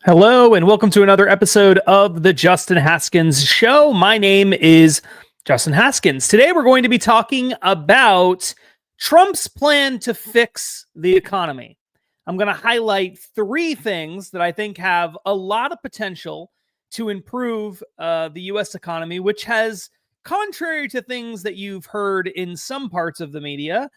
Hello, and welcome to another episode of the Justin Haskins Show. My name is Justin Haskins. Today, we're going to be talking about Trump's plan to fix the economy. I'm going to highlight three things that I think have a lot of potential to improve the U.S. economy, which has, contrary to things that you've heard in some parts of the media,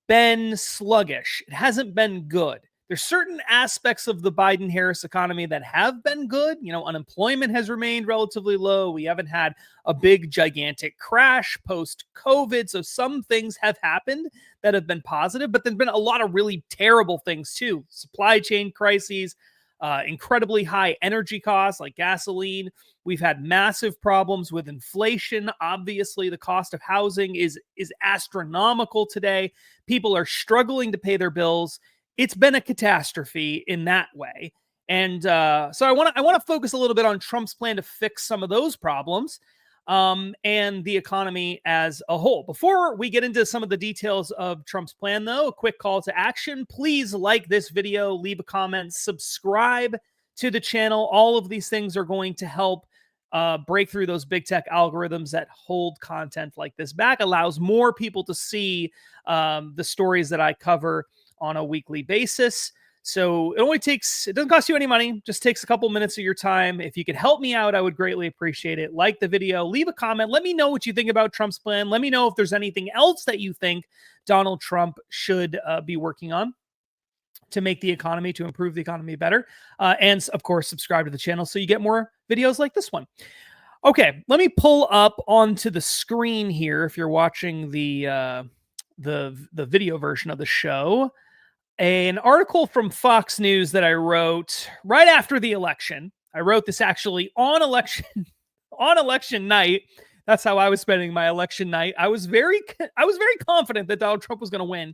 been sluggish. It hasn't been good. There's certain aspects of the Biden-Harris economy that have been good. You know, unemployment has remained relatively low. We haven't had a big, gigantic crash post-COVID. So some things have happened that have been positive, but there's been a lot of really terrible things too. Supply chain crises, incredibly high energy costs like gasoline. We've had massive problems with inflation. Obviously, the cost of housing is astronomical today. People are struggling to pay their bills. It's been a catastrophe in that way. And so I want to focus a little bit on Trump's plan to fix some of those problems and the economy as a whole. Before we get into some of the details of Trump's plan, though, a quick call to action. Please like this video, leave a comment, subscribe to the channel. All of these things are going to help break through those big tech algorithms that hold content like this back, allows more people to see the stories that I cover on a weekly basis. So it doesn't cost you any money, just takes a couple minutes of your time. If you could help me out, I would greatly appreciate it. Like the video, leave a comment, let me know what you think about Trump's plan. Let me know if there's anything else that you think Donald Trump should be working on to make the economy, to improve the economy better. And of course, subscribe to the channel so you get more videos like this one. Okay, let me pull up onto the screen here if you're watching the video version of the show. An article from Fox News that I wrote right after the election. I wrote this actually on election night. That's how I was spending my election night. I was very confident that Donald Trump was going to win.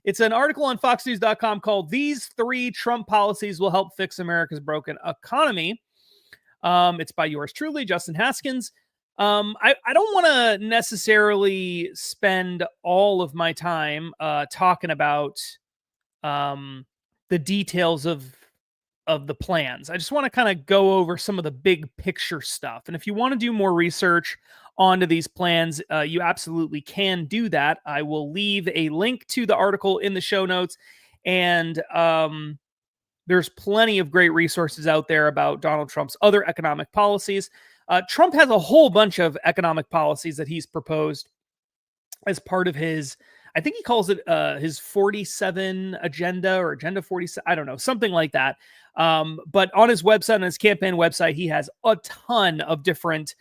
It's an article on foxnews.com called "These 3 Trump Policies Will Help Fix America's Broken Economy." It's by yours truly, Justin Haskins. I don't want to necessarily spend all of my time talking about the details of the plans. I just want to kind of go over some of the big picture stuff. And if you want to do more research onto these plans, you absolutely can do that. I will leave a link to the article in the show notes. And there's plenty of great resources out there about Donald Trump's other economic policies. Trump has a whole bunch of economic policies that he's proposed as part of his, I think he calls it his 47 agenda or agenda 47. I don't know, something like that. But on his website, on his campaign website, he has a ton of different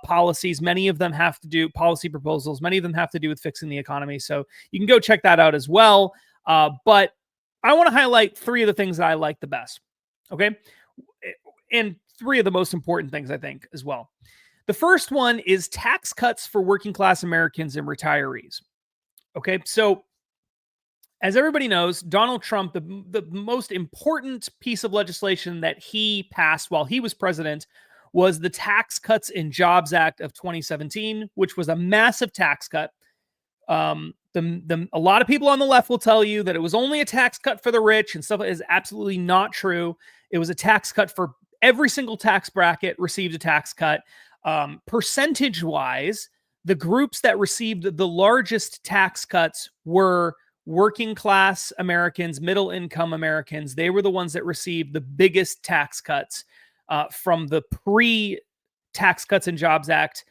policies. Many of them have to do policy proposals. Many of them have to do with fixing the economy. So you can go check that out as well. But I want to highlight 3 of the things that I like the best. Okay. And 3 of the most important things, I think, as well. The first one is tax cuts for working class Americans and retirees. Okay, so as everybody knows, Donald Trump, the most important piece of legislation that he passed while he was president was the Tax Cuts and Jobs Act of 2017, which was a massive tax cut. A lot of people on the left will tell you that it was only a tax cut for the rich and stuff. Is absolutely not true. It was a tax cut for every single tax bracket received a tax cut. Percentage-wise, the groups that received the largest tax cuts were working class Americans, middle income Americans. They were the ones that received the biggest tax cuts from the pre-Tax Cuts and Jobs Act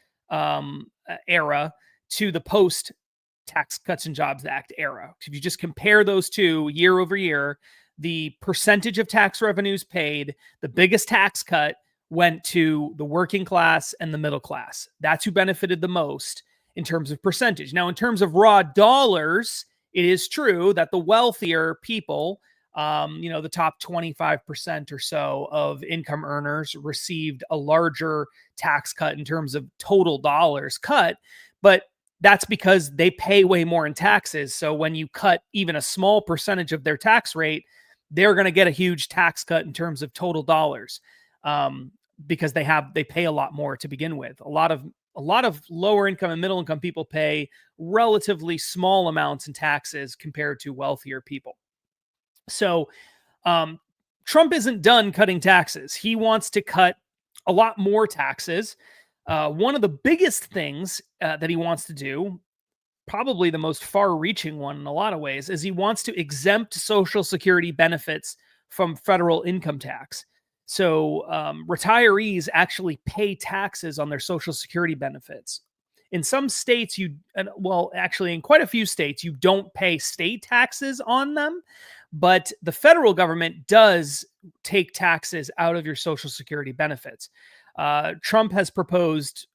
era to the post-Tax Cuts and Jobs Act era. If you just compare those two year over year, the percentage of tax revenues paid, the biggest tax cut went to the working class and the middle class. That's who benefited the most in terms of percentage. Now, in terms of raw dollars, it is true that the wealthier people, the top 25% or so of income earners received a larger tax cut in terms of total dollars cut, but that's because they pay way more in taxes. So when you cut even a small percentage of their tax rate, they're going to get a huge tax cut in terms of total dollars. Because they pay a lot more to begin with. A lot of lower income and middle income people pay relatively small amounts in taxes compared to wealthier people. So Trump isn't done cutting taxes. He wants to cut a lot more taxes. One of the biggest things that he wants to do, probably the most far-reaching one in a lot of ways, is he wants to exempt Social Security benefits from federal income tax. So retirees actually pay taxes on their Social Security benefits. In some states, actually in quite a few states, you don't pay state taxes on them, but the federal government does take taxes out of your Social Security benefits. Trump has proposed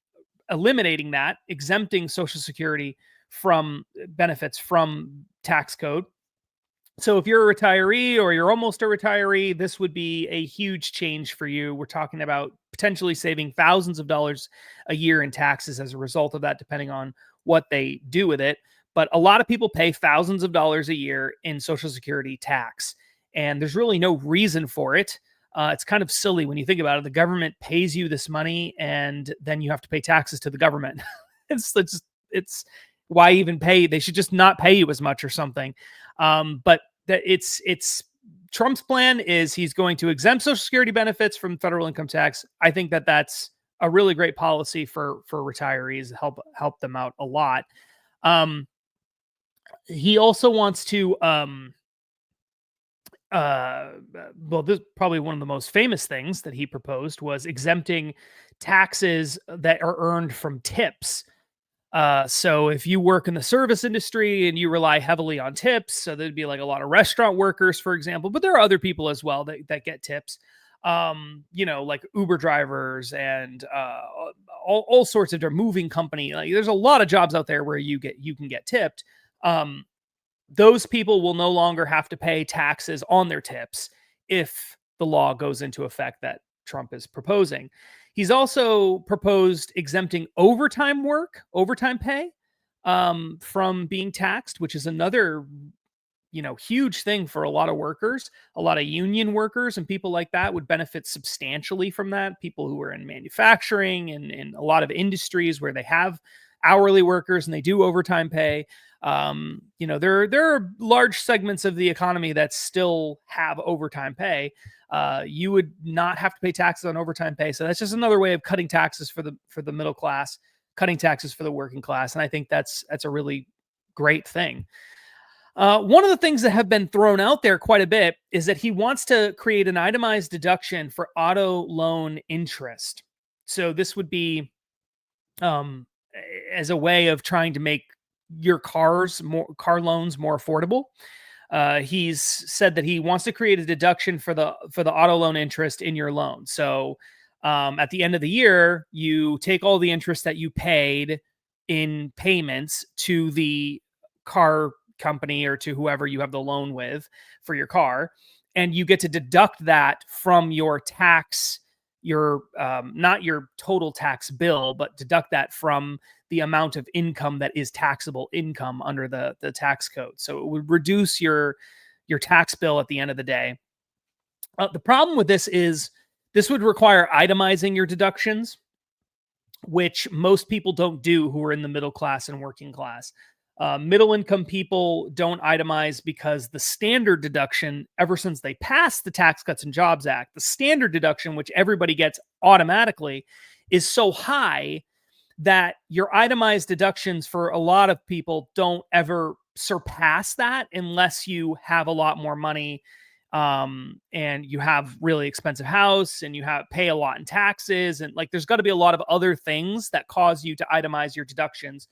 eliminating that, exempting Social Security from benefits from tax code. So if you're a retiree or you're almost a retiree, this would be a huge change for you. We're talking about potentially saving thousands of dollars a year in taxes as a result of that, depending on what they do with it. But a lot of people pay thousands of dollars a year in Social Security tax, and there's really no reason for it. It's kind of silly when you think about it. The government pays you this money, and then you have to pay taxes to the government. It's why even pay? They should just not pay you as much or something. But it's Trump's plan is he's going to exempt Social Security benefits from federal income tax. I think that that's a really great policy for retirees, help them out a lot. He also wants to this probably one of the most famous things that he proposed was exempting taxes that are earned from tips. So if you work in the service industry and you rely heavily on tips, so there'd be like a lot of restaurant workers, for example, but there are other people as well that get tips, like Uber drivers and all sorts of moving company. Like there's a lot of jobs out there where you can get tipped. Those people will no longer have to pay taxes on their tips if the law goes into effect that Trump is proposing. He's also proposed exempting overtime pay from being taxed, which is another, huge thing for a lot of workers. A lot of union workers and people like that would benefit substantially from that. People who are in manufacturing and in a lot of industries where they have hourly workers and they do overtime pay. There are large segments of the economy that still have overtime pay. You would not have to pay taxes on overtime pay. So that's just another way of cutting taxes for the middle class, cutting taxes for the working class. And I think that's a really great thing. One of the things that have been thrown out there quite a bit is that he wants to create an itemized deduction for auto loan interest. So this would be as a way of trying to make your car loans more affordable. He's said that he wants to create a deduction for the auto loan interest in your loan. So at the end of the year, you take all the interest that you paid in payments to the car company or to whoever you have the loan with for your car, and you get to deduct that from your tax, not your total tax bill, but deduct that from the amount of income that is taxable income under the tax code. So it would reduce your tax bill at the end of the day. The problem with this is this would require itemizing your deductions, which most people don't do who are in the middle class and working class. Middle income people don't itemize because the standard deduction, ever since they passed the Tax Cuts and Jobs Act, the standard deduction, which everybody gets automatically, is so high that your itemized deductions for a lot of people don't ever surpass that unless you have a lot more money and you have really expensive house and you pay a lot in taxes. And there's got to be a lot of other things that cause you to itemize your deductions.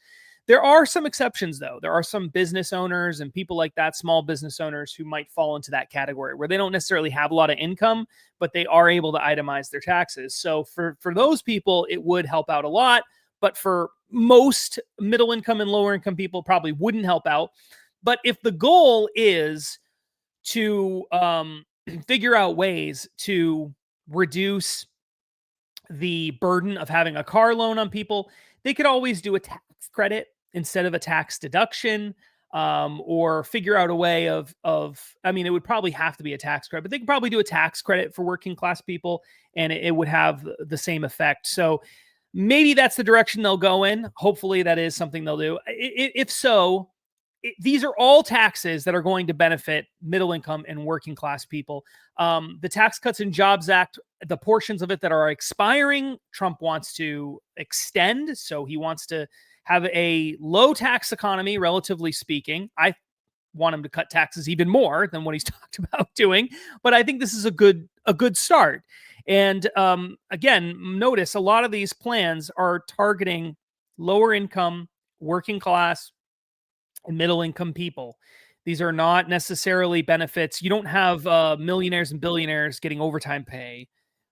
There are some exceptions, though. There are some business owners and people like that, small business owners, who might fall into that category where they don't necessarily have a lot of income, but they are able to itemize their taxes. So for those people, it would help out a lot. But for most middle income and lower income people, probably wouldn't help out. But if the goal is to figure out ways to reduce the burden of having a car loan on people, they could always do a tax credit instead of a tax deduction, or figure out a way of, it would probably have to be a tax credit, but they could probably do a tax credit for working class people and it would have the same effect. So maybe that's the direction they'll go in. Hopefully that is something they'll do. If so, these are all taxes that are going to benefit middle income and working class people. The Tax Cuts and Jobs Act, the portions of it that are expiring, Trump wants to extend. So he wants to have a low tax economy, relatively speaking. I want him to cut taxes even more than what he's talked about doing, but I think this is a good start. And again, notice a lot of these plans are targeting lower income, working class, and middle income people. These are not necessarily benefits. You don't have millionaires and billionaires getting overtime pay.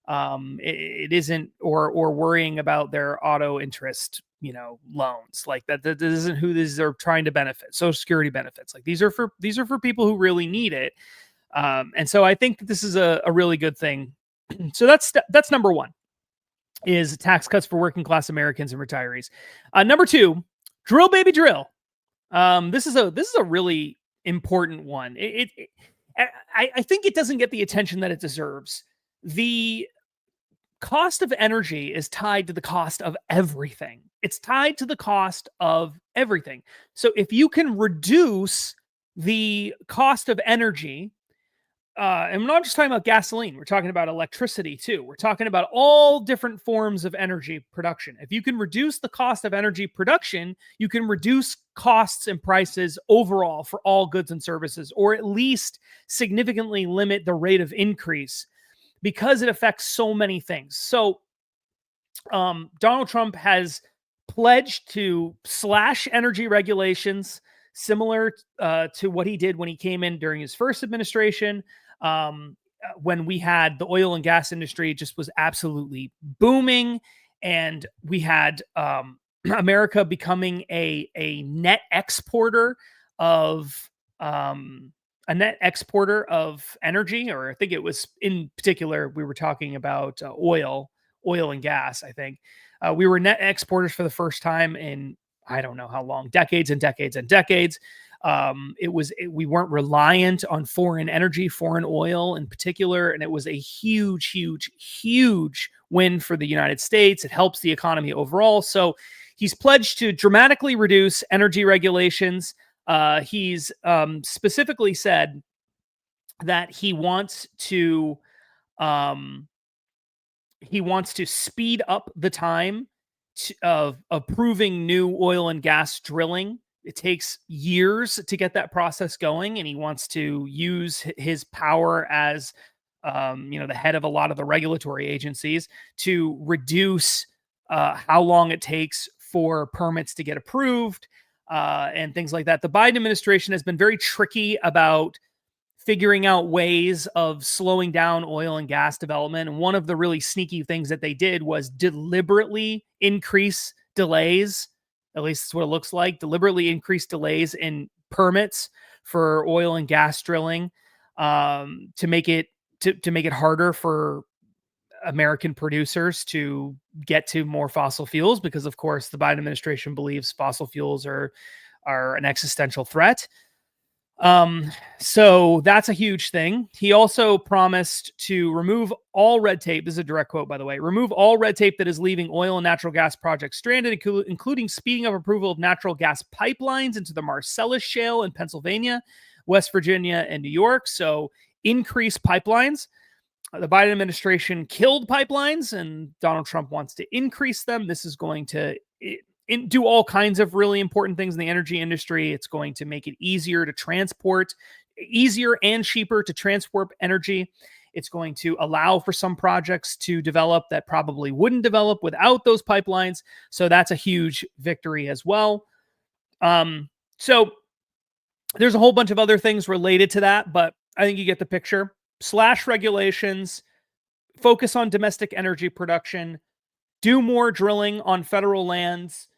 It isn't, or worrying about their auto interest, loans like that. That isn't who these are trying to benefit. Social Security benefits, like these are for people who really need it. And so I think this is a really good thing. So that's number one, is tax cuts for working class Americans and retirees. Number two, drill baby drill. This is a really important one. I think it doesn't get the attention that it deserves. The cost of energy is tied to the cost of everything. It's tied to the cost of everything. So if you can reduce the cost of energy, and we're not just talking about gasoline, we're talking about electricity too. We're talking about all different forms of energy production. If you can reduce the cost of energy production, you can reduce costs and prices overall for all goods and services, or at least significantly limit the rate of increase, because it affects so many things. So Donald Trump has pledged to slash energy regulations, similar to what he did when he came in during his first administration. When we had the oil and gas industry just was absolutely booming, and we had America becoming a net exporter of energy, or I think it was, in particular, we were talking about oil and gas. I think we were net exporters for the first time in, I don't know how long, decades and decades and decades. We weren't reliant on foreign energy, foreign oil in particular, and it was a huge, huge, huge win for the United States. It helps the economy overall. So he's pledged to dramatically reduce energy regulations. He's specifically said that he wants to speed up the time of approving new oil and gas drilling. It takes years to get that process going, and he wants to use his power as the head of a lot of the regulatory agencies to reduce how long it takes for permits to get approved, and things like that. The Biden administration has been very tricky about figuring out ways of slowing down oil and gas development. And one of the really sneaky things that they did was deliberately increase delays. At least that's what it looks like. Deliberately increase delays in permits for oil and gas drilling, to make it harder for American producers to get to more fossil fuels, because of course the Biden administration believes fossil fuels are an existential threat. So that's a huge thing. He also promised to remove all red tape. This is a direct quote, by the way. Remove all red tape that is leaving oil and natural gas projects stranded, including speeding up approval of natural gas pipelines into the Marcellus Shale in Pennsylvania, West Virginia, and New York. So increase pipelines. The Biden administration killed pipelines, and Donald Trump wants to increase them. This is going to do all kinds of really important things in the energy industry. It's going to make it easier and cheaper to transport energy. It's going to allow for some projects to develop that probably wouldn't develop without those pipelines. So that's a huge victory as well. So there's a whole bunch of other things related to that, but I think you get the picture. Slash regulations, focus on domestic energy production, do more drilling on federal lands,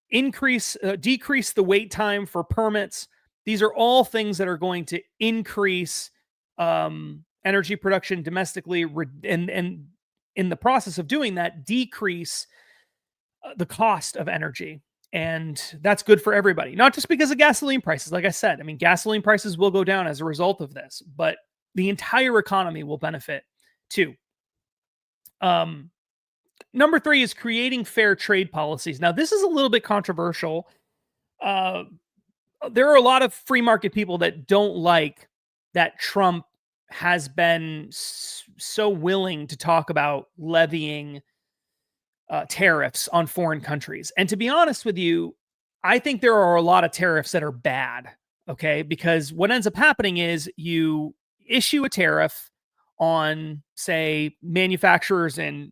decrease the wait time for permits. These are all things that are going to increase energy production domestically, and in the process of doing that, decrease the cost of energy. And that's good for everybody, not just because of gasoline prices. Like I said, I mean, gasoline prices will go down as a result of this, but the entire economy will benefit too. Number three is creating fair trade policies. Now, this is a little bit controversial. there are a lot of free market people that don't like that Trump has been so willing to talk about levying tariffs on foreign countries. And to be honest with you, I think there are a lot of tariffs that are bad. Okay. Because what ends up happening is you issue a tariff on, say, manufacturers in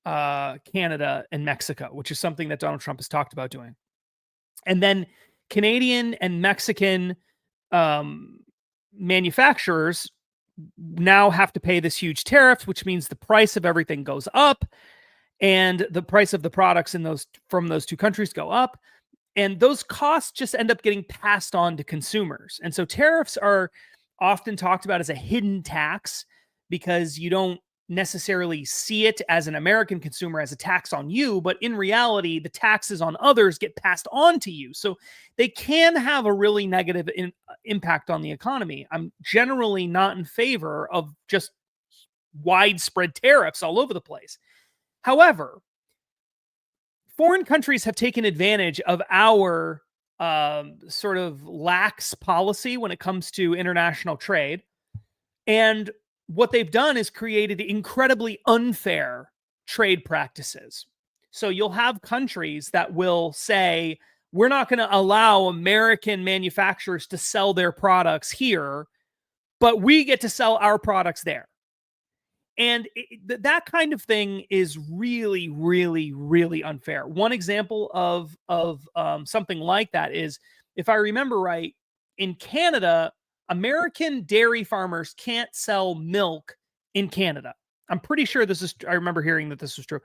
Canada and Mexico, which is something that Donald Trump has talked about doing. And then Canadian and Mexican manufacturers now have to pay this huge tariff, which means the price of everything goes up and the price of the products in those from those two countries go up. And those costs just end up getting passed on to consumers. And so tariffs are often talked about as a hidden tax because you don't necessarily see it as an American consumer as a tax on you, but in reality, the taxes on others get passed on to you. So they can have a really negative impact on the economy. I'm generally not in favor of just widespread tariffs all over the place. However, foreign countries have taken advantage of our sort of lax policy when it comes to international trade. And what they've done is created incredibly unfair trade practices. So you'll have countries that will say, we're not going to allow American manufacturers to sell their products here, but we get to sell our products there. And that kind of thing is really, really, really unfair. One example of something like that is, if I remember right, in Canada, American dairy farmers can't sell milk in Canada. I'm pretty sure I remember hearing that this was true.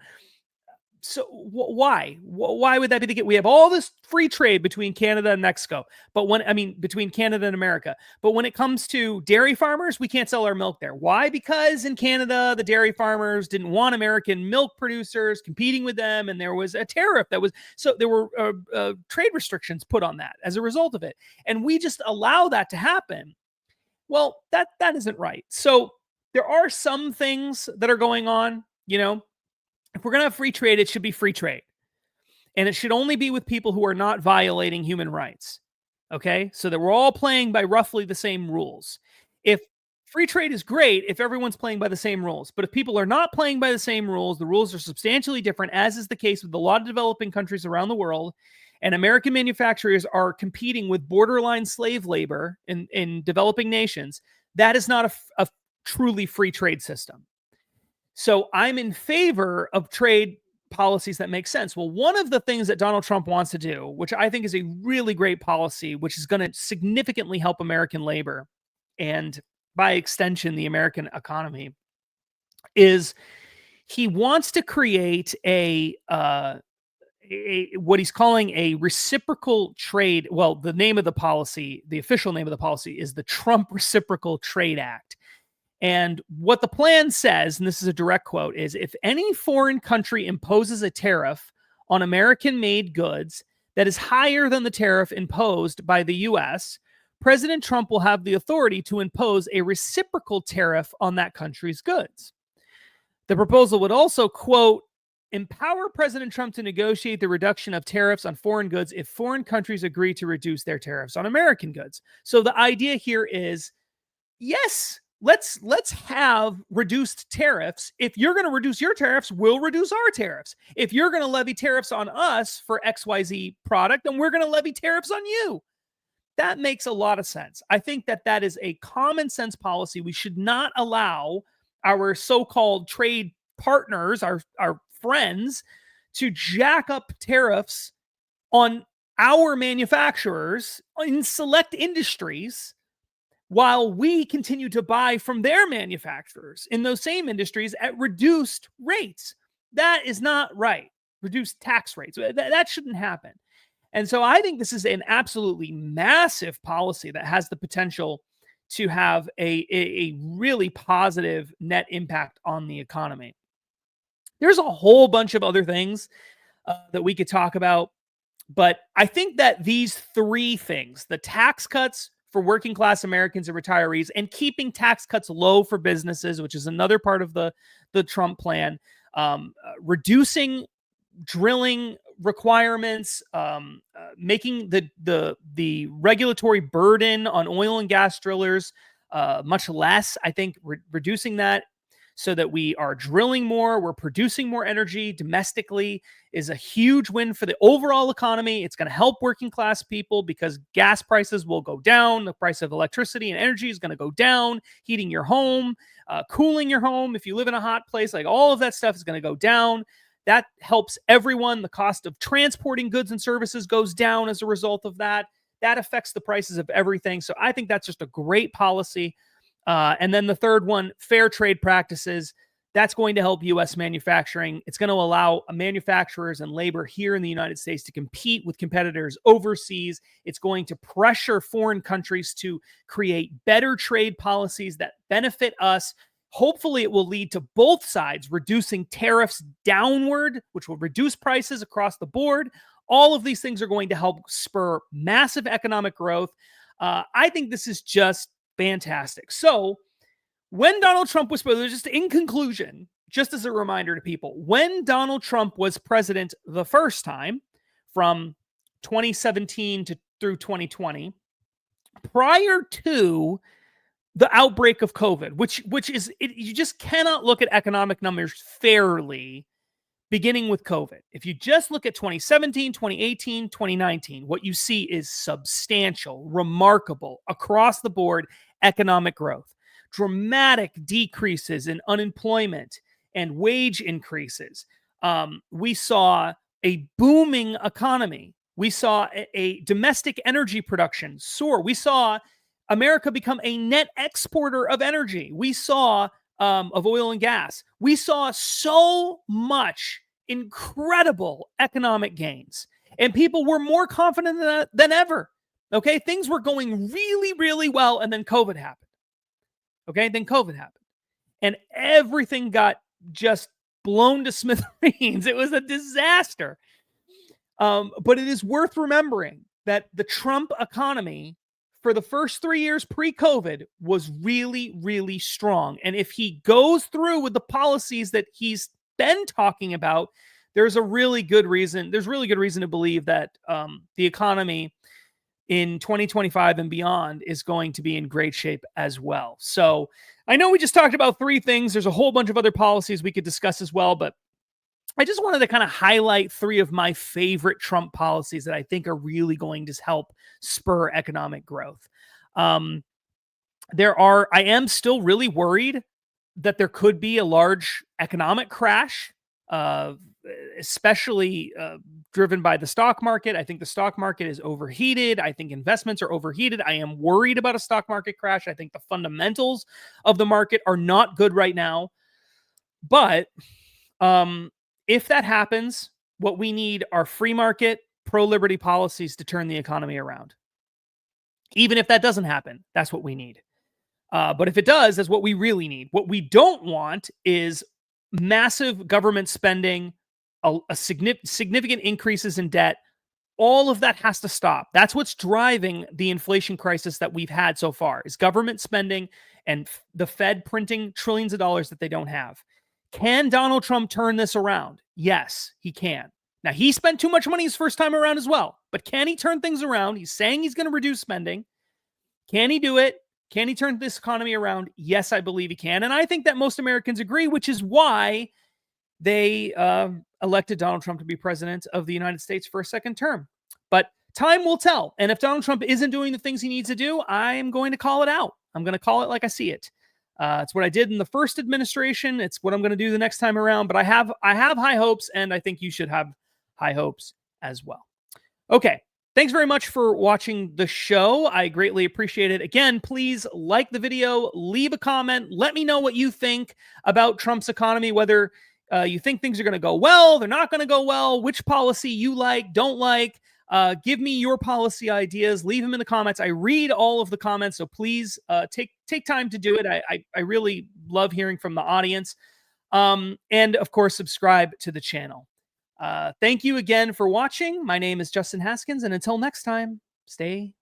So why would that be the case? We have all this free trade between Canada and Mexico, but between Canada and America. But when it comes to dairy farmers, we can't sell our milk there. Why? Because in Canada, the dairy farmers didn't want American milk producers competing with them. And there was a tariff so there were trade restrictions put on that as a result of it. And we just allow that to happen. Well, that isn't right. So there are some things that are going on, if we're going to have free trade, it should be free trade. And it should only be with people who are not violating human rights. Okay? So that we're all playing by roughly the same rules. If free trade is great, if everyone's playing by the same rules. But if people are not playing by the same rules, the rules are substantially different, as is the case with a lot of developing countries around the world. And American manufacturers are competing with borderline slave labor in developing nations. That is not a truly free trade system. So I'm in favor of trade policies that make sense. Well, one of the things that Donald Trump wants to do, which I think is a really great policy, which is going to significantly help American labor and by extension, the American economy, is he wants to create what he's calling a reciprocal trade. Well, the official name of the policy is the Trump Reciprocal Trade Act. And what the plan says, and this is a direct quote, is if any foreign country imposes a tariff on American-made goods that is higher than the tariff imposed by the U.S., President Trump will have the authority to impose a reciprocal tariff on that country's goods. The proposal would also, quote, empower President Trump to negotiate the reduction of tariffs on foreign goods if foreign countries agree to reduce their tariffs on American goods. So the idea here is, yes, let's have reduced tariffs. If you're going to reduce your tariffs, we'll reduce our tariffs. If you're going to levy tariffs on us for XYZ product, then we're going to levy tariffs on you. That makes a lot of sense. I think that is a common sense policy. We should not allow our so-called trade partners, our friends, to jack up tariffs on our manufacturers in select industries while we continue to buy from their manufacturers in those same industries at reduced rates. That is not right. Reduced tax rates. That shouldn't happen. And so I think this is an absolutely massive policy that has the potential to have a really positive net impact on the economy. There's a whole bunch of other things that we could talk about, but I think that these three things, the tax cuts for working class Americans and retirees, and keeping tax cuts low for businesses, which is another part of the Trump plan, reducing drilling requirements, making the regulatory burden on oil and gas drillers much less. I think reducing that so that we are drilling more, we're producing more energy domestically is a huge win for the overall economy. It's going to help working class people because gas prices will go down. The price of electricity and energy is going to go down. Heating your home, cooling your home, if you live in a hot place, like all of that stuff is going to go down. That helps everyone. The cost of transporting goods and services goes down as a result of that. That affects the prices of everything. So I think that's just a great policy. And then the third one, fair trade practices. That's going to help U.S. manufacturing. It's going to allow manufacturers and labor here in the United States to compete with competitors overseas. It's going to pressure foreign countries to create better trade policies that benefit us. Hopefully, it will lead to both sides reducing tariffs downward, which will reduce prices across the board. All of these things are going to help spur massive economic growth. I think this is just fantastic. So when Donald Trump was president, just in conclusion, just as a reminder to people, when Donald Trump was president the first time from 2017 through 2020, prior to the outbreak of COVID, which is, you just cannot look at economic numbers fairly beginning with COVID. If you just look at 2017, 2018, 2019, what you see is substantial, remarkable, across the board economic growth, dramatic decreases in unemployment and wage increases. We saw a booming economy. We saw a domestic energy production soar. We saw America become a net exporter of energy. We saw of oil and gas. We saw so much incredible economic gains, and people were more confident than ever. Okay, things were going really, really well, and then COVID happened. Okay, then COVID happened, and everything got just blown to smithereens. It was a disaster. But it is worth remembering that the Trump economy for the first 3 years pre-COVID was really, really strong. And if he goes through with the policies that he's been talking about, there's really good reason to believe that the economy in 2025 and beyond is going to be in great shape as well. So I know we just talked about three things. There's a whole bunch of other policies we could discuss as well, but I just wanted to kind of highlight three of my favorite Trump policies that I think are really going to help spur economic growth. I am still really worried that there could be a large economic crash, especially driven by the stock market. I think the stock market is overheated. I think investments are overheated. I am worried about a stock market crash. I think the fundamentals of the market are not good right now. But if that happens, what we need are free market, pro-liberty policies to turn the economy around. Even if that doesn't happen, that's what we need. But if it does, that's what we really need. What we don't want is massive government spending, a significant increases in debt. All of that has to stop. That's what's driving the inflation crisis that we've had so far, is government spending and the Fed printing trillions of dollars that they don't have. Can Donald Trump turn this around? Yes, he can. Now, he spent too much money his first time around as well, but can he turn things around? He's saying he's going to reduce spending. Can he do it? Can he turn this economy around? Yes, I believe he can. And I think that most Americans agree, which is why they elected Donald Trump to be president of the United States for a second term. But time will tell. And if Donald Trump isn't doing the things he needs to do, I am going to call it out. I'm going to call it like I see it. It's what I did in the first administration. It's what I'm going to do the next time around. But I have high hopes, and I think you should have high hopes as well. Okay. Thanks very much for watching the show. I greatly appreciate it. Again, please like the video, leave a comment. Let me know what you think about Trump's economy, whether you think things are going to go well, they're not going to go well, which policy you like, don't like. Give me your policy ideas. Leave them in the comments. I read all of the comments, so please take time to do it. I really love hearing from the audience. And, of course, subscribe to the channel. Thank you again for watching. My name is Justin Haskins, and until next time, stay